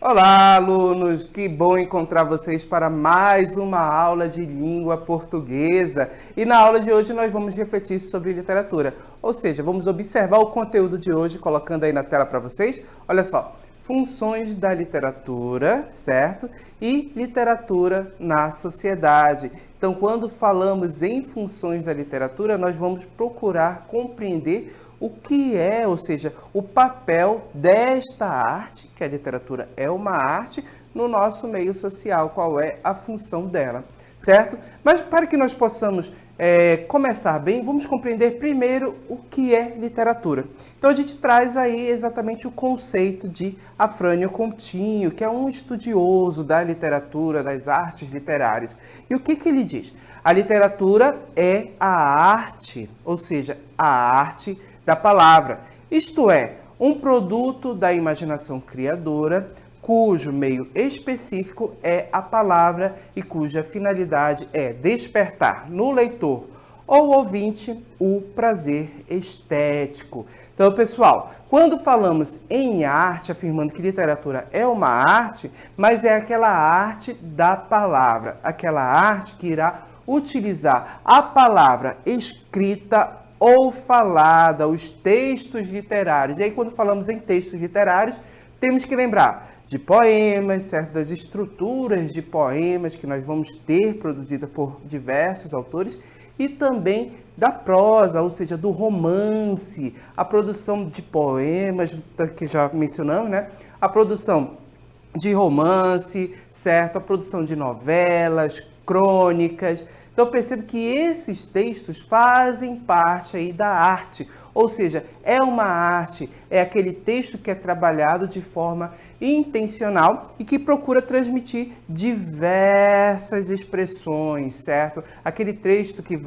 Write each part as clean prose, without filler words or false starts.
Olá, alunos! Que bom encontrar vocês para mais uma aula de língua portuguesa. E na aula de hoje nós vamos refletir sobre literatura. Ou seja, vamos observar o conteúdo de hoje, colocando aí na tela para vocês. Olha só, funções da literatura, certo? E literatura na sociedade. Então, quando falamos em funções da literatura, nós vamos procurar compreender o que é, ou seja, o papel desta arte, que a literatura é uma arte, no nosso meio social, qual é a função dela, certo? Mas para que nós possamos começar bem, vamos compreender primeiro o que é literatura. Então a gente traz aí exatamente o conceito de Afrânio Coutinho, que é um estudioso da literatura, das artes literárias. E o que ele diz? A literatura é a arte, ou seja, a arte da palavra, isto é, um produto da imaginação criadora, cujo meio específico é a palavra e cuja finalidade é despertar no leitor ou ouvinte o prazer estético. Então, pessoal, quando falamos em arte, afirmando que literatura é uma arte, mas é aquela arte da palavra, aquela arte que irá utilizar a palavra escrita ou falada, os textos literários. E aí, quando falamos em textos literários, temos que lembrar de poemas, certo? Das estruturas de poemas que nós vamos ter produzida por diversos autores e também da prosa, ou seja, do romance, a produção de poemas, que já mencionamos, né? A produção de romance, certo? A produção de novelas, crônicas. Então eu percebo que esses textos fazem parte aí da arte, ou seja, é uma arte, é aquele texto que é trabalhado de forma intencional e que procura transmitir diversas expressões, certo? Aquele texto que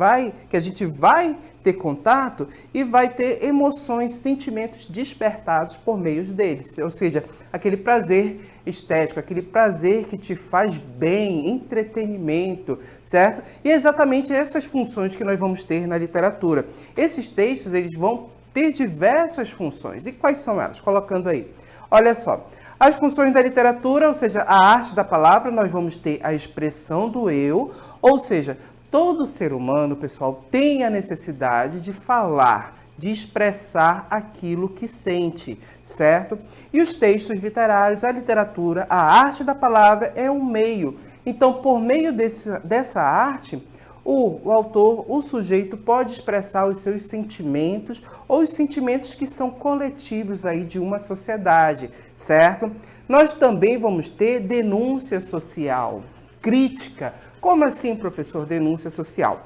a gente vai ter contato e vai ter emoções, sentimentos despertados por meio deles, ou seja, aquele prazer estético, aquele prazer que te faz bem, entretenimento, certo? E é exatamente essas funções que nós vamos ter na literatura. Esses textos, eles vão ter diversas funções. E quais são elas? Colocando aí. Olha só. As funções da literatura, ou seja, a arte da palavra, nós vamos ter a expressão do eu, ou seja, todo ser humano, pessoal, tem a necessidade de falar, de expressar aquilo que sente, certo? E os textos literários, a literatura, a arte da palavra é um meio. Então, por meio dessa arte, o autor, o sujeito pode expressar os seus sentimentos ou os sentimentos que são coletivos aí de uma sociedade, certo? Nós também vamos ter denúncia social, crítica. Como assim, professor, denúncia social?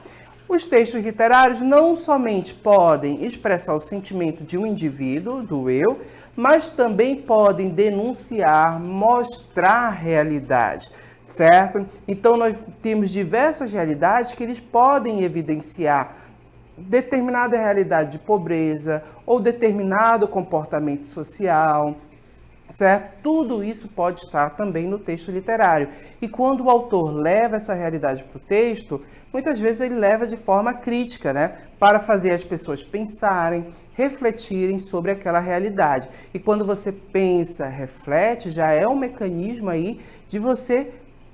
Os textos literários não somente podem expressar o sentimento de um indivíduo, do eu, mas também podem denunciar, mostrar a realidade, certo? Então, nós temos diversas realidades que eles podem evidenciar determinada realidade de pobreza ou determinado comportamento social, certo? Tudo isso pode estar também no texto literário. E quando o autor leva essa realidade para o texto, muitas vezes ele leva de forma crítica, né? Para fazer as pessoas pensarem, refletirem sobre aquela realidade. E quando você pensa, reflete, já é um mecanismo aí de você,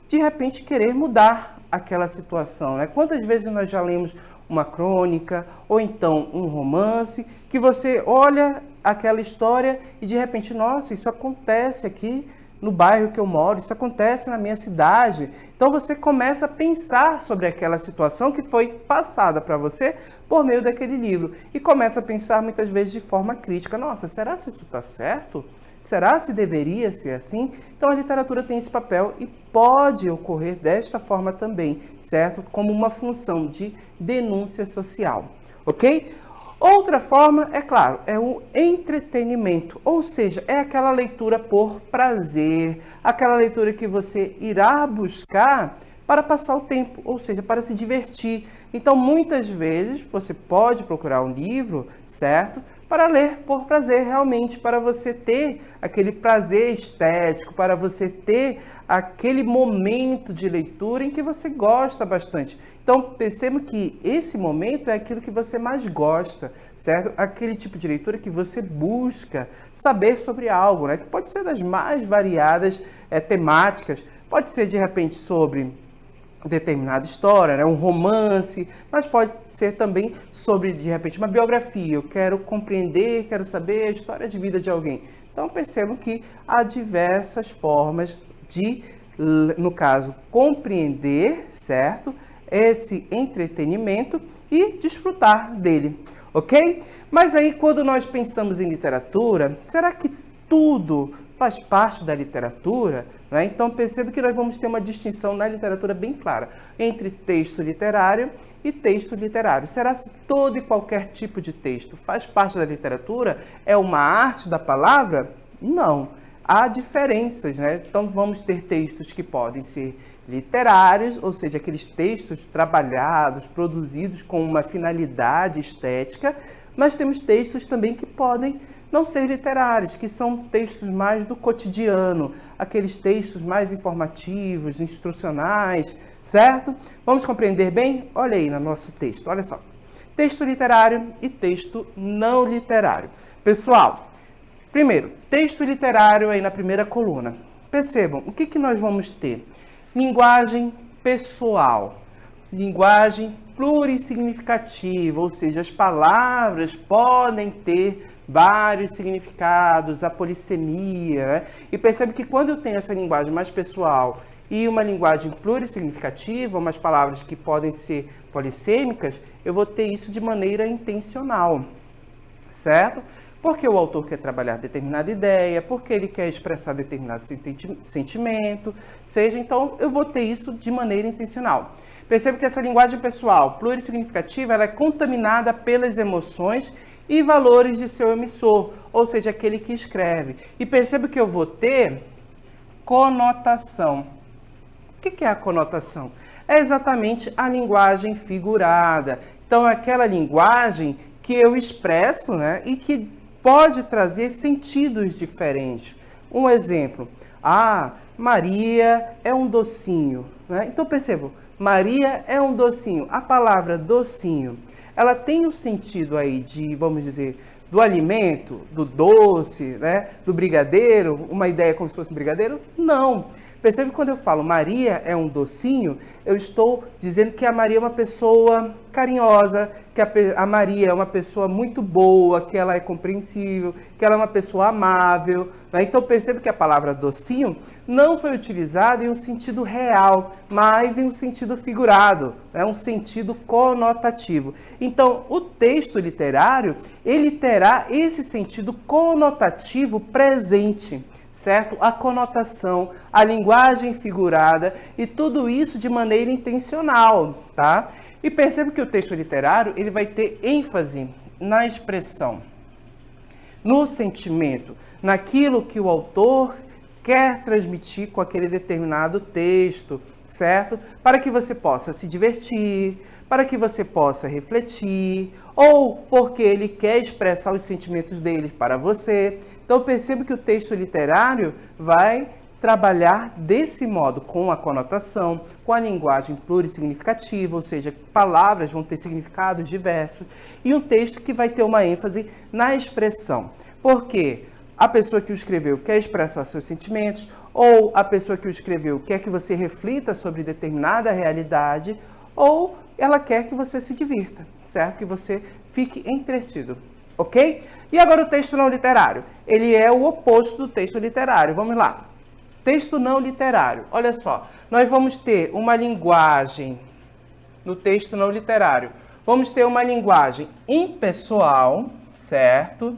de repente, querer mudar aquela situação, né? Quantas vezes nós já lemos uma crônica ou então um romance que você olha aquela história e de repente, nossa, isso acontece aqui no bairro que eu moro, isso acontece na minha cidade. Então você começa a pensar sobre aquela situação que foi passada para você por meio daquele livro e começa a pensar muitas vezes de forma crítica. Nossa, será que isso está certo? Será se deveria ser assim? Então a literatura tem esse papel e pode ocorrer desta forma também, certo? Como uma função de denúncia social, ok? Outra forma, é claro, é o entretenimento, ou seja, é aquela leitura por prazer, aquela leitura que você irá buscar para passar o tempo, ou seja, para se divertir. Então, muitas vezes, você pode procurar um livro, certo? para ler por prazer, realmente, para você ter aquele prazer estético, para você ter aquele momento de leitura em que você gosta bastante. Então, perceba que esse momento é aquilo que você mais gosta, certo? Aquele tipo de leitura que você busca saber sobre algo, né? Que pode ser das mais variadas temáticas, pode ser, de repente, sobre determinada história, né? Um romance, mas pode ser também sobre, de repente, uma biografia. Eu quero compreender, quero saber a história de vida de alguém. Então, percebam que há diversas formas de, no caso, compreender, certo? Esse entretenimento e desfrutar dele, ok? Mas aí, quando nós pensamos em literatura, será que tudo faz parte da literatura? Né? Então, perceba que nós vamos ter uma distinção na literatura bem clara entre texto literário e texto literário. Será se todo e qualquer tipo de texto faz parte da literatura? É uma arte da palavra? Não. Há diferenças, né? Então, vamos ter textos que podem ser literários, ou seja, aqueles textos trabalhados, produzidos com uma finalidade estética, mas temos textos também que podem não ser literários, que são textos mais do cotidiano, aqueles textos mais informativos, instrucionais, certo? Vamos compreender bem? Olha aí no nosso texto, olha só. Texto literário e texto não literário. Pessoal, primeiro, texto literário aí na primeira coluna. Percebam, o que nós vamos ter? Linguagem pessoal, linguagem plurissignificativa, ou seja, as palavras podem ter vários significados, a polissemia, né? E percebe que quando eu tenho essa linguagem mais pessoal e uma linguagem plurissignificativa, umas palavras que podem ser polissêmicas, eu vou ter isso de maneira intencional, certo? Porque o autor quer trabalhar determinada ideia, porque ele quer expressar determinado sentimento, seja, então eu vou ter isso de maneira intencional. Perceba que essa linguagem pessoal plurissignificativa ela é contaminada pelas emoções e valores de seu emissor, ou seja, aquele que escreve. E perceba que eu vou ter conotação. O que é a conotação? É exatamente a linguagem figurada. Então, é aquela linguagem que eu expresso, né, e que pode trazer sentidos diferentes. Um exemplo, Maria é um docinho, né? Então percebam, Maria é um docinho. A palavra docinho, ela tem o sentido aí de, vamos dizer, do alimento, do doce, né? Do brigadeiro, uma ideia como se fosse um brigadeiro? Não. Percebe que quando eu falo Maria é um docinho, eu estou dizendo que a Maria é uma pessoa carinhosa, que a Maria é uma pessoa muito boa, que ela é compreensível, que ela é uma pessoa amável, né? Então percebe que a palavra docinho não foi utilizada em um sentido real, mas em um sentido figurado, né? Um sentido conotativo. Então o texto literário, ele terá esse sentido conotativo presente, certo? A conotação, a linguagem figurada e tudo isso de maneira intencional, tá? E perceba que o texto literário, ele vai ter ênfase na expressão, no sentimento, naquilo que o autor quer transmitir com aquele determinado texto, certo? Para que você possa se divertir, para que você possa refletir, ou porque ele quer expressar os sentimentos dele para você. Então perceba que o texto literário vai trabalhar desse modo, com a conotação, com a linguagem plurissignificativa, ou seja, palavras vão ter significados diversos, e um texto que vai ter uma ênfase na expressão. Porque a pessoa que o escreveu quer expressar seus sentimentos, ou a pessoa que o escreveu quer que você reflita sobre determinada realidade, ou ela quer que você se divirta, certo? Que você fique entretido, ok? E agora o texto não literário. Ele é o oposto do texto literário. Vamos lá. Texto não literário. Olha só, nós vamos ter uma linguagem no texto não literário. Vamos ter uma linguagem impessoal, certo?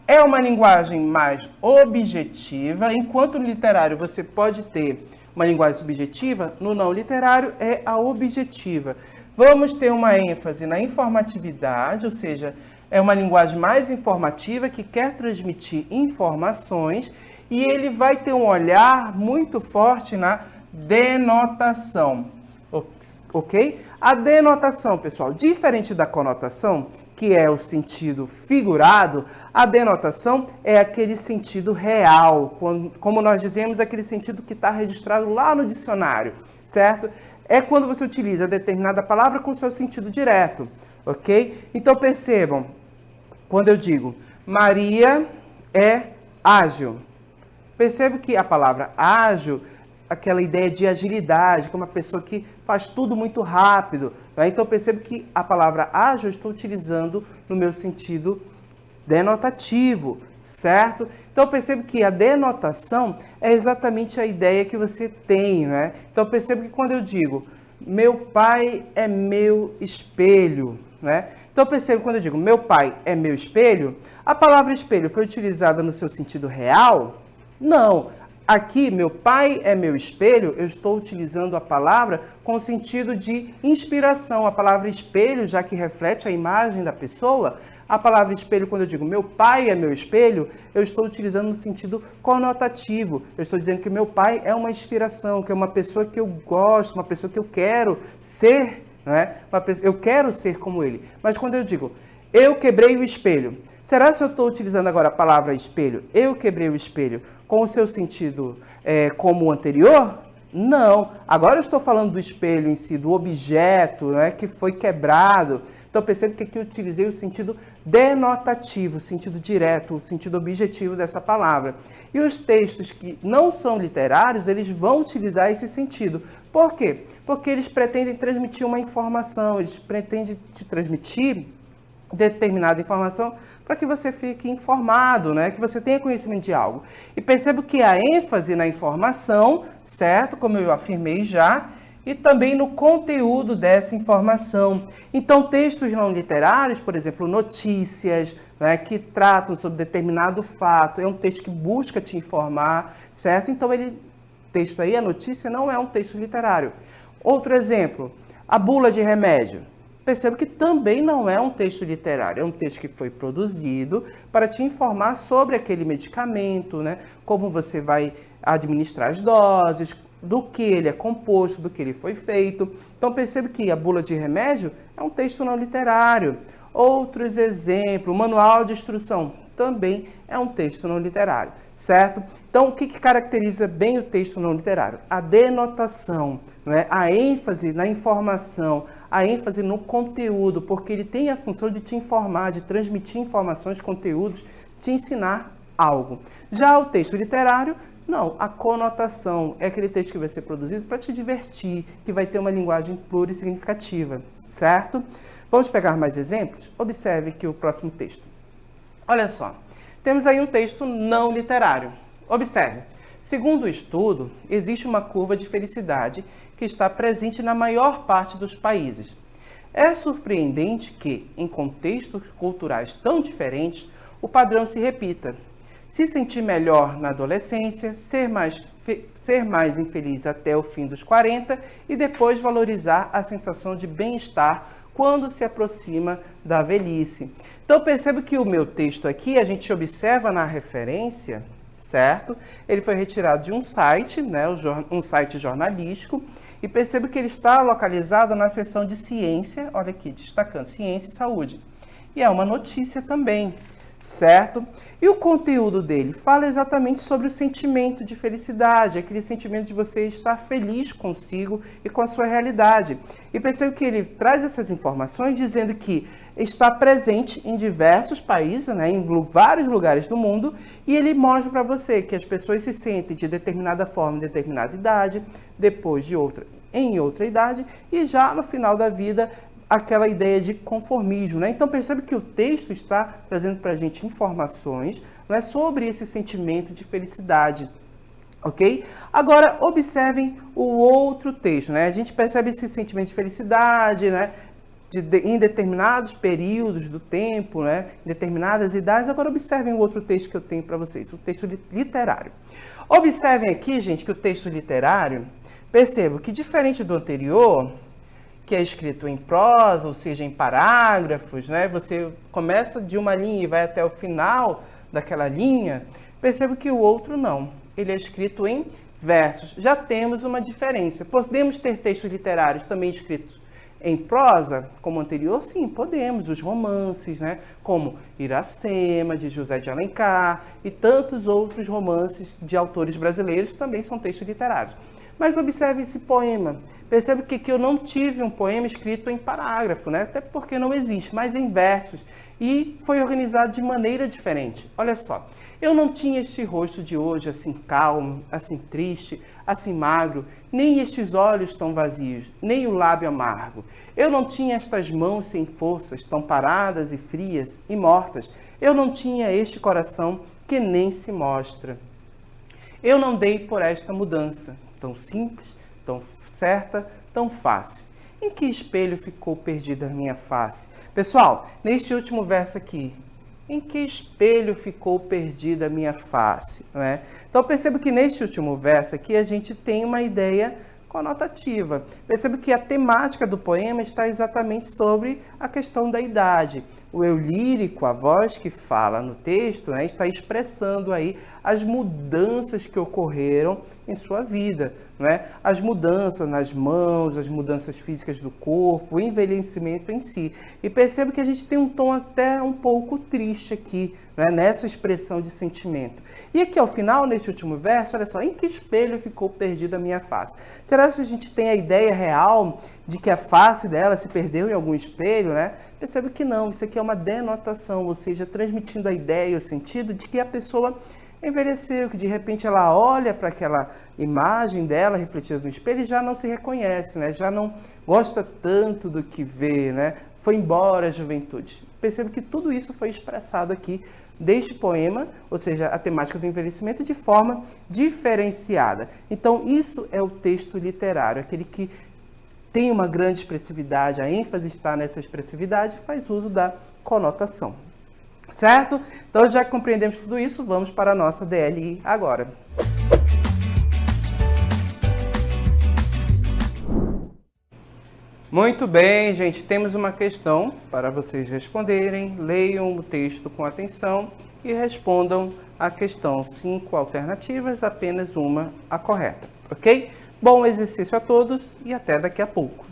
É uma linguagem mais objetiva, enquanto no literário você pode ter uma linguagem subjetiva, no não literário é a objetiva. Vamos ter uma ênfase na informatividade, ou seja, é uma linguagem mais informativa que quer transmitir informações, e ele vai ter um olhar muito forte na denotação. ok? A denotação, pessoal, diferente da conotação, que é o sentido figurado, a denotação é aquele sentido real, como nós dizemos, aquele sentido que está registrado lá no dicionário, certo? É quando você utiliza determinada palavra com seu sentido direto, ok? Então percebam, quando eu digo Maria é ágil, percebo que a palavra ágil, aquela ideia de agilidade, que é uma pessoa que faz tudo muito rápido, né? Então eu percebo que a palavra ágil eu estou utilizando no meu sentido denotativo, certo? Então eu percebo que a denotação é exatamente a ideia que você tem, né? Então eu percebo que quando eu digo meu pai é meu espelho, né? Então eu percebo que quando eu digo meu pai é meu espelho, a palavra espelho foi utilizada no seu sentido real? Não. Aqui, meu pai é meu espelho, eu estou utilizando a palavra com o sentido de inspiração. A palavra espelho, já que reflete a imagem da pessoa, a palavra espelho, quando eu digo meu pai é meu espelho, eu estou utilizando no sentido conotativo. Eu estou dizendo que meu pai é uma inspiração, que é uma pessoa que eu gosto, uma pessoa que eu quero ser, né? Eu quero ser como ele. Mas quando eu digo eu quebrei o espelho, será que eu estou utilizando agora a palavra espelho? Eu quebrei o espelho com o seu sentido como o anterior? Não. Agora eu estou falando do espelho em si, do objeto, né, que foi quebrado. Então percebe que aqui eu utilizei o sentido denotativo, o sentido direto, o sentido objetivo dessa palavra. E os textos que não são literários, eles vão utilizar esse sentido. Por quê? Porque eles pretendem transmitir uma informação, eles pretendem te transmitir determinada informação para que você fique informado, né? Que você tenha conhecimento de algo. E percebo que a ênfase na informação, certo? Como eu afirmei já, e também no conteúdo dessa informação. Então, textos não literários, por exemplo, notícias, né, que tratam sobre determinado fato, é um texto que busca te informar, certo? Então, texto aí, a notícia, não é um texto literário. Outro exemplo, a bula de remédio. Percebo que também não é um texto literário, é um texto que foi produzido para te informar sobre aquele medicamento, né? Como você vai administrar as doses, do que ele é composto, do que ele foi feito. Então percebo que a bula de remédio é um texto não literário. Outros exemplos, o manual de instrução também é um texto não literário, certo? Então, o que caracteriza bem o texto não literário? A denotação, né? A ênfase na informação, a ênfase no conteúdo, porque ele tem a função de te informar, de transmitir informações, conteúdos, te ensinar algo. Já o texto literário, não, a conotação é aquele texto que vai ser produzido para te divertir, que vai ter uma linguagem plurissignificativa, certo? Vamos pegar mais exemplos? Observe aqui o próximo texto. Olha só, temos aí um texto não literário. Observe, segundo o estudo, existe uma curva de felicidade que está presente na maior parte dos países. É surpreendente que, em contextos culturais tão diferentes, o padrão se repita. Se sentir melhor na adolescência, ser mais infeliz até o fim dos 40 e depois valorizar a sensação de bem-estar quando se aproxima da velhice. Então, percebo que o meu texto aqui, a gente observa na referência, certo? Ele foi retirado de um site, né, um site jornalístico, e percebo que ele está localizado na seção de ciência, olha aqui, destacando ciência e saúde. E é uma notícia também, certo? E o conteúdo dele fala exatamente sobre o sentimento de felicidade, aquele sentimento de você estar feliz consigo e com a sua realidade. E percebo que ele traz essas informações dizendo que está presente em diversos países, né, em vários lugares do mundo, e ele mostra para você que as pessoas se sentem de determinada forma, em determinada idade, depois de outra, em outra idade, e já no final da vida, aquela ideia de conformismo, né? Então percebe que o texto está trazendo para a gente informações, né, sobre esse sentimento de felicidade, ok? Agora observem o outro texto, né? A gente percebe esse sentimento de felicidade, né, em determinados períodos do tempo, né, em determinadas idades. Agora observem o outro texto que eu tenho para vocês, o texto literário. Observem aqui, gente, que o texto literário, percebo que diferente do anterior, que é escrito em prosa, ou seja, em parágrafos, né? Você começa de uma linha e vai até o final daquela linha. Percebo que o outro não. Ele é escrito em versos, já temos uma diferença. Podemos ter textos literários também escritos em prosa, como o anterior? Sim, podemos. Os romances, né? Como Iracema, de José de Alencar, e tantos outros romances de autores brasileiros também são textos literários. Mas observe esse poema. Percebe que eu não tive um poema escrito em parágrafo, né? Até porque não existe, mas em versos. E foi organizado de maneira diferente. Olha só. Eu não tinha este rosto de hoje, assim calmo, assim triste, assim magro, nem estes olhos tão vazios, nem o lábio amargo. Eu não tinha estas mãos sem forças, tão paradas e frias e mortas. Eu não tinha este coração que nem se mostra. Eu não dei por esta mudança, tão simples, tão certa, tão fácil. Em que espelho ficou perdida a minha face? Pessoal, neste último verso aqui, em que espelho ficou perdida a minha face? Né? Então, percebo que neste último verso aqui a gente tem uma ideia conotativa. Percebo que a temática do poema está exatamente sobre a questão da idade. O eu lírico, a voz que fala no texto, né, está expressando aí as mudanças que ocorreram em sua vida. Né? As mudanças nas mãos, as mudanças físicas do corpo, o envelhecimento em si. E percebo que a gente tem um tom até um pouco triste aqui, né, nessa expressão de sentimento. E aqui ao final, neste último verso, olha só, em que espelho ficou perdida a minha face? Será que a gente tem a ideia real de que a face dela se perdeu em algum espelho, né? Percebo que não, isso aqui é uma denotação, ou seja, transmitindo a ideia, o sentido de que a pessoa envelheceu, que de repente ela olha para aquela imagem dela refletida no espelho e já não se reconhece, né? Já não gosta tanto do que vê, né? Foi embora a juventude. Percebo que tudo isso foi expressado aqui deste poema, ou seja, a temática do envelhecimento de forma diferenciada. Então, isso é o texto literário, aquele que tem uma grande expressividade, a ênfase está nessa expressividade, faz uso da conotação. Certo? Então, já que compreendemos tudo isso, vamos para a nossa DLI agora. Muito bem, gente. Temos uma questão para vocês responderem. Leiam o texto com atenção e respondam a questão. 5 alternativas, apenas uma a correta. Ok? Bom exercício a todos e até daqui a pouco.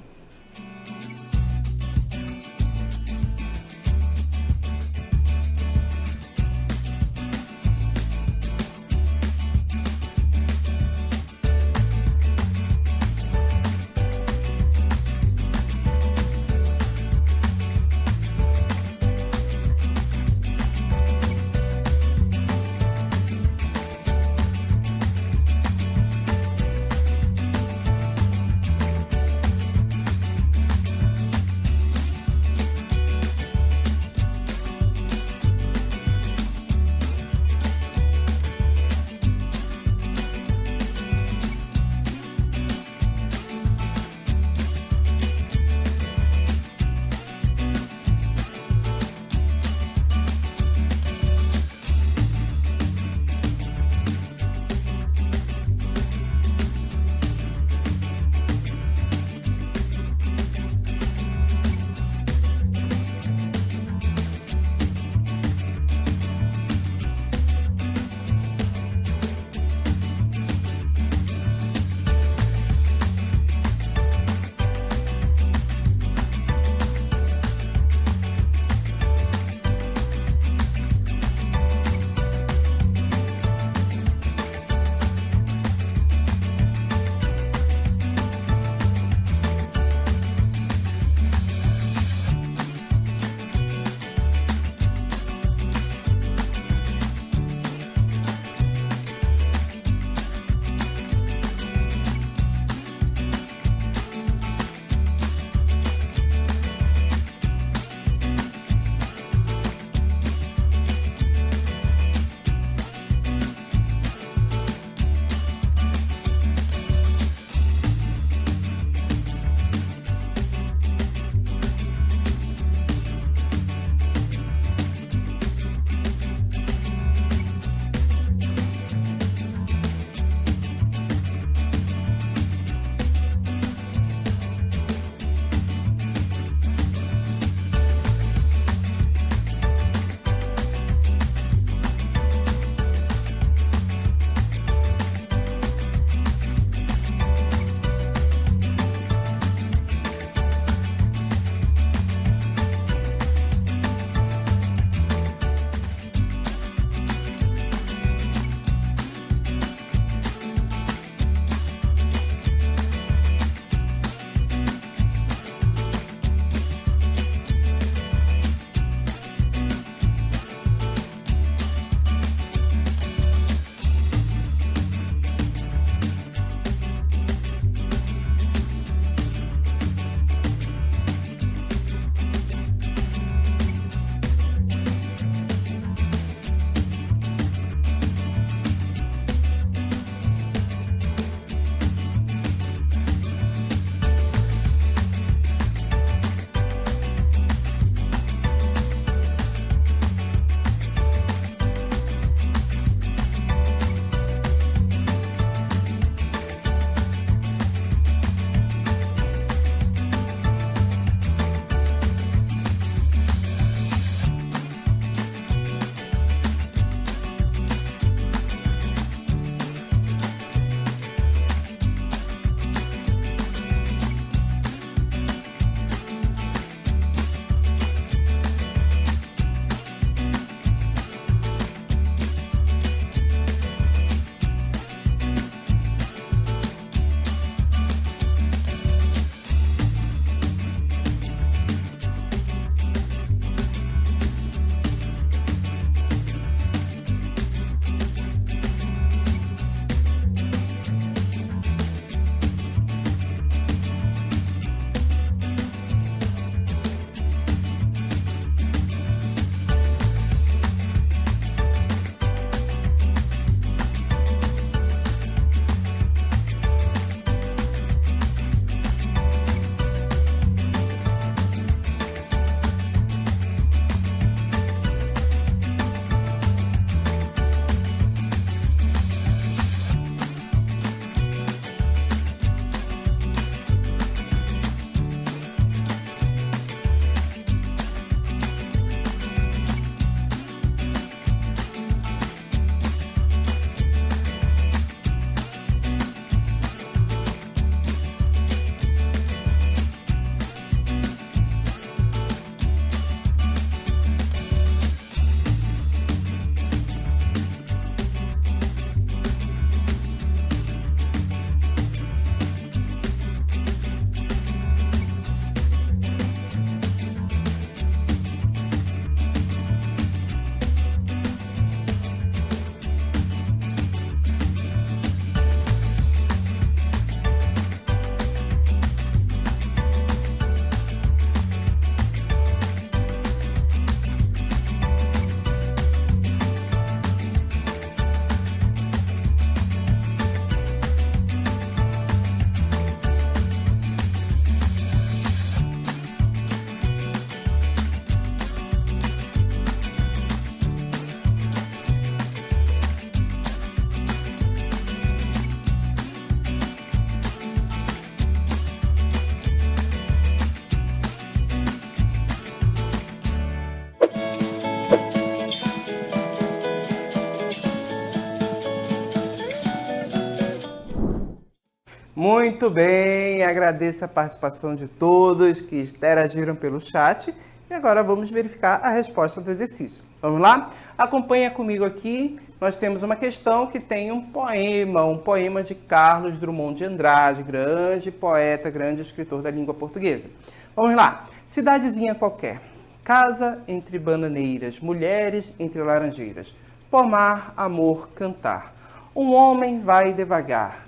Muito bem, agradeço a participação de todos que interagiram pelo chat. E agora vamos verificar a resposta do exercício. Vamos lá? Acompanha comigo aqui. Nós temos uma questão que tem um poema de Carlos Drummond de Andrade, grande poeta, grande escritor da língua portuguesa. Vamos lá. Cidadezinha qualquer. Casa entre bananeiras, mulheres entre laranjeiras. Pomar, amor, cantar. Um homem vai devagar.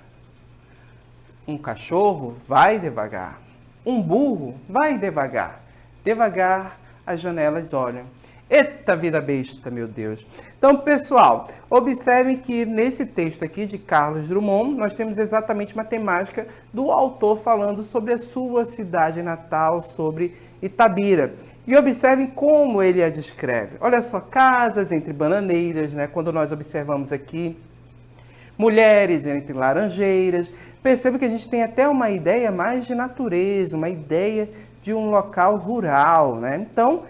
Um cachorro vai devagar. Um burro vai devagar. Devagar as janelas olham. Eita vida besta, meu Deus. Então, pessoal, observem que nesse texto aqui de Carlos Drummond, nós temos exatamente uma temática do autor falando sobre a sua cidade natal, sobre Itabira. E observem como ele a descreve. Olha só, casas entre bananeiras, né? Quando nós observamos aqui, mulheres entre laranjeiras. Perceba que a gente tem até uma ideia mais de natureza, uma ideia de um local rural, né? Então,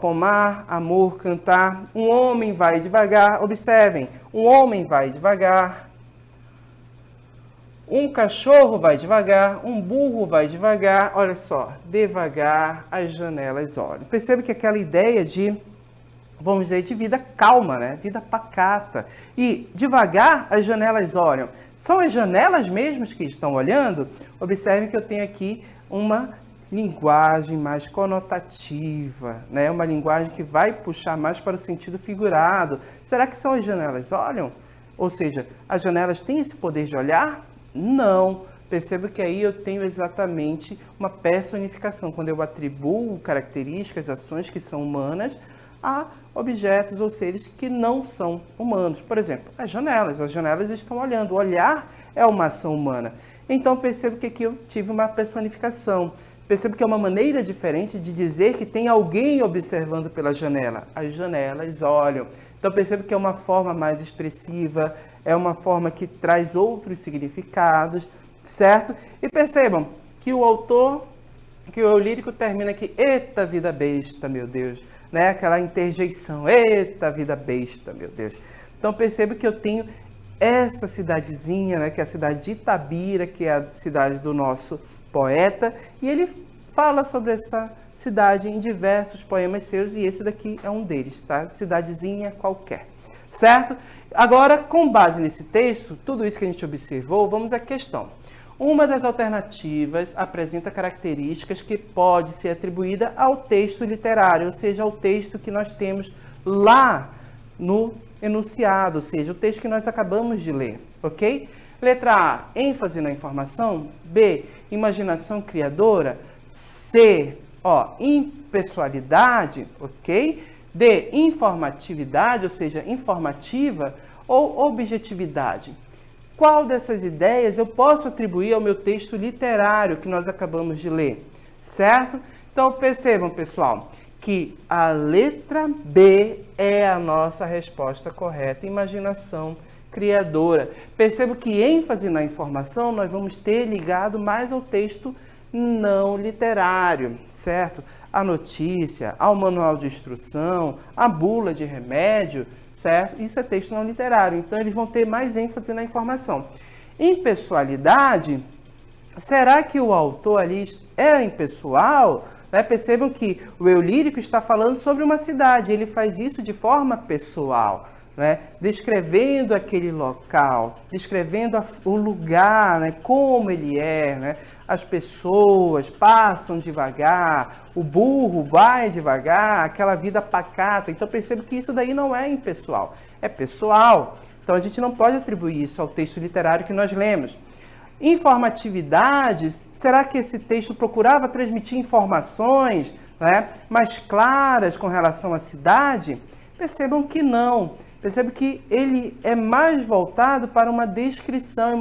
pomar, amor, cantar, um homem vai devagar. Observem, um homem vai devagar, um cachorro vai devagar, um burro vai devagar. Olha só, devagar as janelas olham. Perceba que aquela ideia de, vamos dizer, de vida calma, né? Vida pacata. E devagar as janelas olham. São as janelas mesmas que estão olhando? Observem que eu tenho aqui uma linguagem mais conotativa, né? Uma linguagem que vai puxar mais para o sentido figurado. Será que são as janelas olham? Ou seja, as janelas têm esse poder de olhar? Não. Perceba que aí eu tenho exatamente uma personificação, quando eu atribuo características, ações que são humanas a objetos ou seres que não são humanos. Por exemplo, as janelas estão olhando. O olhar é uma ação humana. Então, percebo que aqui eu tive uma personificação. Percebo que é uma maneira diferente de dizer que tem alguém observando pela janela. As janelas olham. Então, percebo que é uma forma mais expressiva, é uma forma que traz outros significados, certo? E percebam que o autor, que o eu lírico termina aqui, eita vida besta, meu Deus, né? Aquela interjeição, eita vida besta, meu Deus. Então, percebo que eu tenho essa cidadezinha, né? Que é a cidade de Itabira, que é a cidade do nosso poeta, e ele fala sobre essa cidade em diversos poemas seus, e esse daqui é um deles, tá? Cidadezinha qualquer, certo? Agora, com base nesse texto, tudo isso que a gente observou, vamos à questão. Uma das alternativas apresenta características que pode ser atribuída ao texto literário, ou seja, ao texto que nós temos lá no enunciado, ou seja, o texto que nós acabamos de ler, ok? Letra A, ênfase na informação. B, imaginação criadora. C, impessoalidade, ok? D, informatividade, ou seja, informativa ou objetividade. Qual dessas ideias eu posso atribuir ao meu texto literário que nós acabamos de ler, certo? Então, percebam, pessoal, que a letra B é a nossa resposta correta, imaginação criadora. Percebo que ênfase na informação nós vamos ter ligado mais ao texto não literário, certo? A notícia, ao manual de instrução, a bula de remédio, certo? Isso é texto não literário, então eles vão ter mais ênfase na informação. Impessoalidade, será que o autor ali era impessoal? Percebam que o eu lírico está falando sobre uma cidade, ele faz isso de forma pessoal, né? Descrevendo aquele local, descrevendo o lugar, né? Como ele é, né? As pessoas passam devagar, o burro vai devagar, aquela vida pacata. Então percebo que isso daí não é impessoal, é pessoal. Então a gente não pode atribuir isso ao texto literário que nós lemos. Informatividade, será que esse texto procurava transmitir informações, né, mais claras com relação à cidade? Percebam que não. Percebo que ele é mais voltado para uma descrição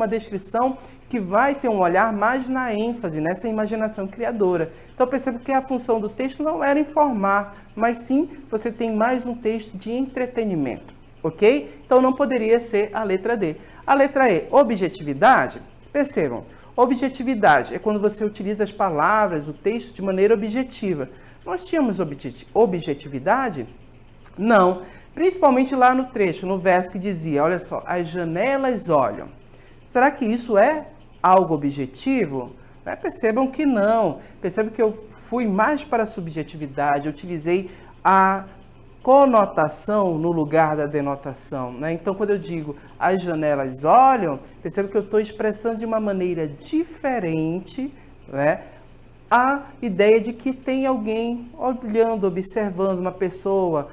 que vai ter um olhar mais na ênfase, nessa imaginação criadora. Então percebo que a função do texto não era informar, mas sim você tem mais um texto de entretenimento, ok? Então não poderia ser a letra D. A letra E, objetividade. Percebam, objetividade é quando você utiliza as palavras, o texto de maneira objetiva. Nós tínhamos objetividade? Não. Principalmente lá no trecho, no verso que dizia, olha só, as janelas olham. Será que isso é algo objetivo? Percebam que não. Percebam que eu fui mais para a subjetividade, eu utilizei a conotação no lugar da denotação, né? Então, quando eu digo as janelas olham, perceba que eu estou expressando de uma maneira diferente, né, a ideia de que tem alguém olhando, observando uma pessoa,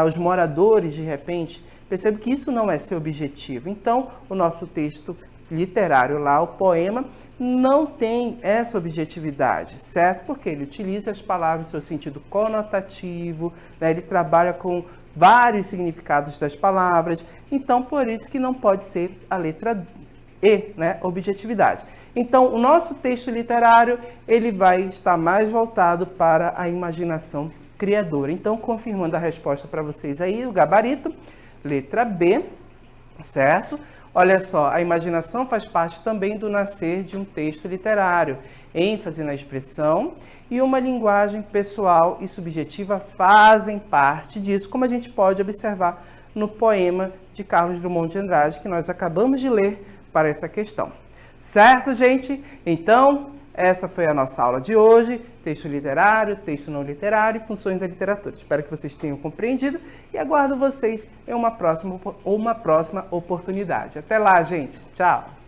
os moradores de repente. Percebe que isso não é seu objetivo. Então, o nosso texto literário lá, o poema, não tem essa objetividade, certo? Porque ele utiliza as palavras em seu sentido conotativo, né? Ele trabalha com vários significados das palavras, então por isso que não pode ser a letra E, né? Objetividade. Então, o nosso texto literário, ele vai estar mais voltado para a imaginação criadora. Então, confirmando a resposta para vocês aí, o gabarito, letra B, certo? Olha só, a imaginação faz parte também do nascer de um texto literário. ênfase na expressão e uma linguagem pessoal e subjetiva fazem parte disso, como a gente pode observar no poema de Carlos Drummond de Andrade, que nós acabamos de ler para essa questão. Certo, gente? Então, essa foi a nossa aula de hoje, texto literário, texto não literário e funções da literatura. Espero que vocês tenham compreendido e aguardo vocês em uma próxima oportunidade. Até lá, gente. Tchau!